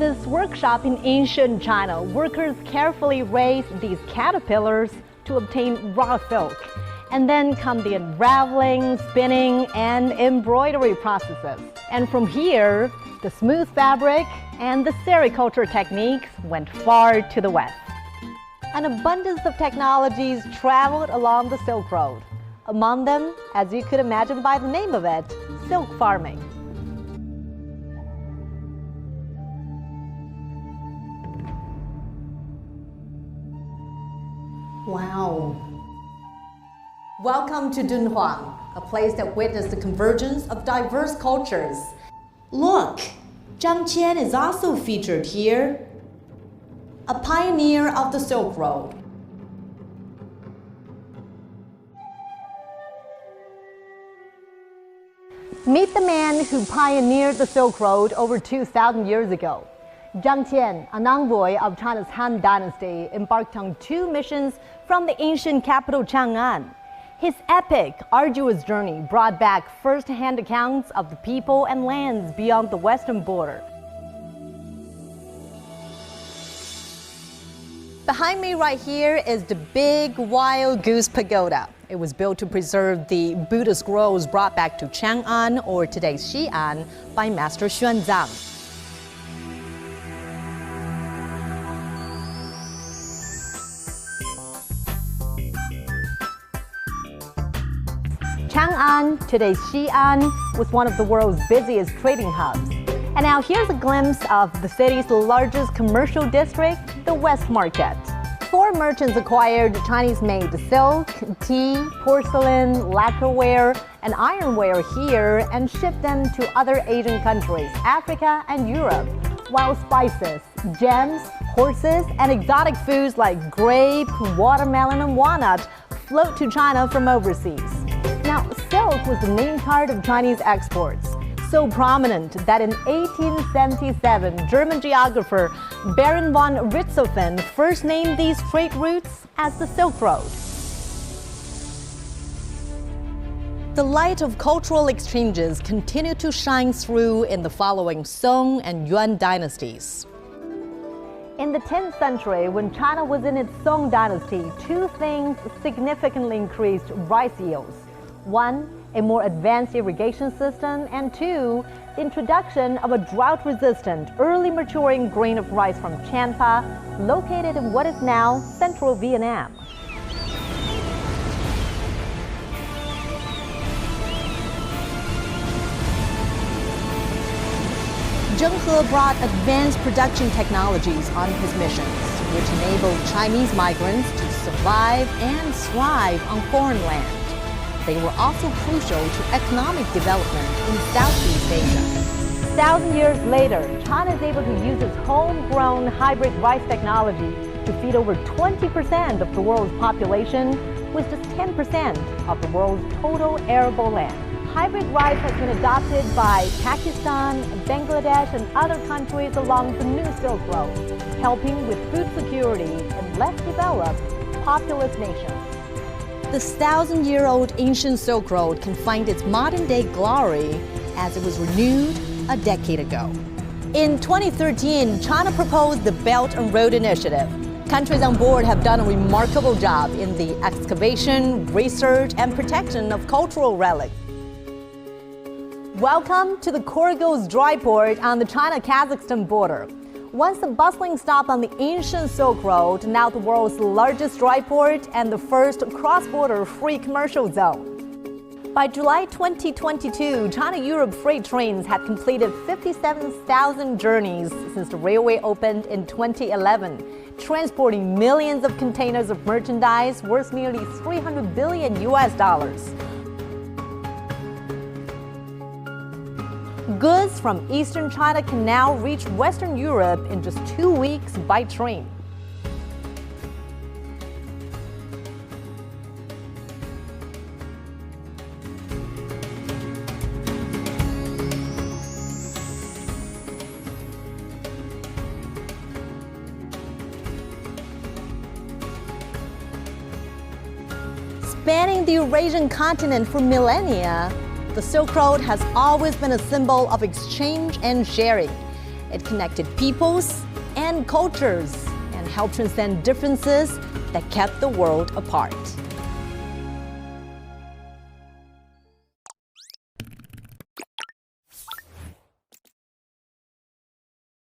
this workshop in ancient China, workers carefully raise these caterpillars to obtain raw silk. And then come the unraveling, spinning, and embroidery processes. And from here, the smooth fabric and the sericulture techniques went far to the west. An abundance of technologies traveled along the Silk Road. Among them, as you could imagine by the name of it, silk farming. Wow. Welcome to Dunhuang, a place that witnessed the convergence of diverse cultures. Look, Zhang Qian is also featured here, a pioneer of the Silk Road. Meet the man who pioneered the Silk Road over 2,000 years ago. Zhang Qian, an envoy of China's Han Dynasty, embarked on 2 missions from the ancient capital Chang'an. His epic, arduous journey brought back first-hand accounts of the people and lands beyond the western border. Behind me right here is the big Wild Goose Pagoda. It was built to preserve the Buddha scrolls brought back to Chang'an, or today's Xi'an, by Master Xuanzang. Chang'an, today's Xi'an, was one of the world's busiest trading hubs. And now here's a glimpse of the city's largest commercial district, the West Market. 4 merchants acquired Chinese-made silk, tea, porcelain, lacquerware, and ironware here and shipped them to other Asian countries, Africa and Europe, while spices, gems, horses, and exotic foods like grape, watermelon, and walnut float to China from overseas. Now, silk was the main part of Chinese exports, so prominent that in 1877, German geographer Baron von Richthofen first named these trade routes as the Silk Road. The light of cultural exchanges continued to shine through in the following Song and Yuan dynasties. In the 10th century, when China was in its Song dynasty, 2 things significantly increased rice yields. 1, a more advanced irrigation system, and 2, the introduction of a drought-resistant, early maturing grain of rice from Chanpa, located in what is now central Vietnam. Zheng He brought advanced production technologies on his missions, which enabled Chinese migrants to survive and thrive on foreign land. They were also crucial to economic development in Southeast Asia. 1,000 years later, China is able to use its homegrown hybrid rice technology to feed over 20% of the world's population with just 10% of the world's total arable land. Hybrid rice has been adopted by Pakistan, Bangladesh, and other countries along the new Silk Road, helping with food security in less developed, populous nations. This 1,000-year-old ancient Silk Road can find its modern-day glory as it was renewed a decade ago. In 2013, China proposed the Belt&Road initiative. Countries on board have done a remarkable job in the excavation, research, and protection of cultural relics. Welcome to the Korgos dry port on the China-Kazakhstan border. Once a bustling stop on the ancient Silk Road, now the world's largest dry port and the first cross-border free commercial zone. By July 2022, China-Europe freight trains had completed 57,000 journeys since the railway opened in 2011, transporting millions of containers of merchandise worth nearly $300 billion. Goods from eastern China can now reach Western Europe in just 2 weeks by train. Spanning the Eurasian continent for millennia, the Silk Road has always been a symbol of exchange and sharing. It connected peoples and cultures and helped transcend differences that kept the world apart.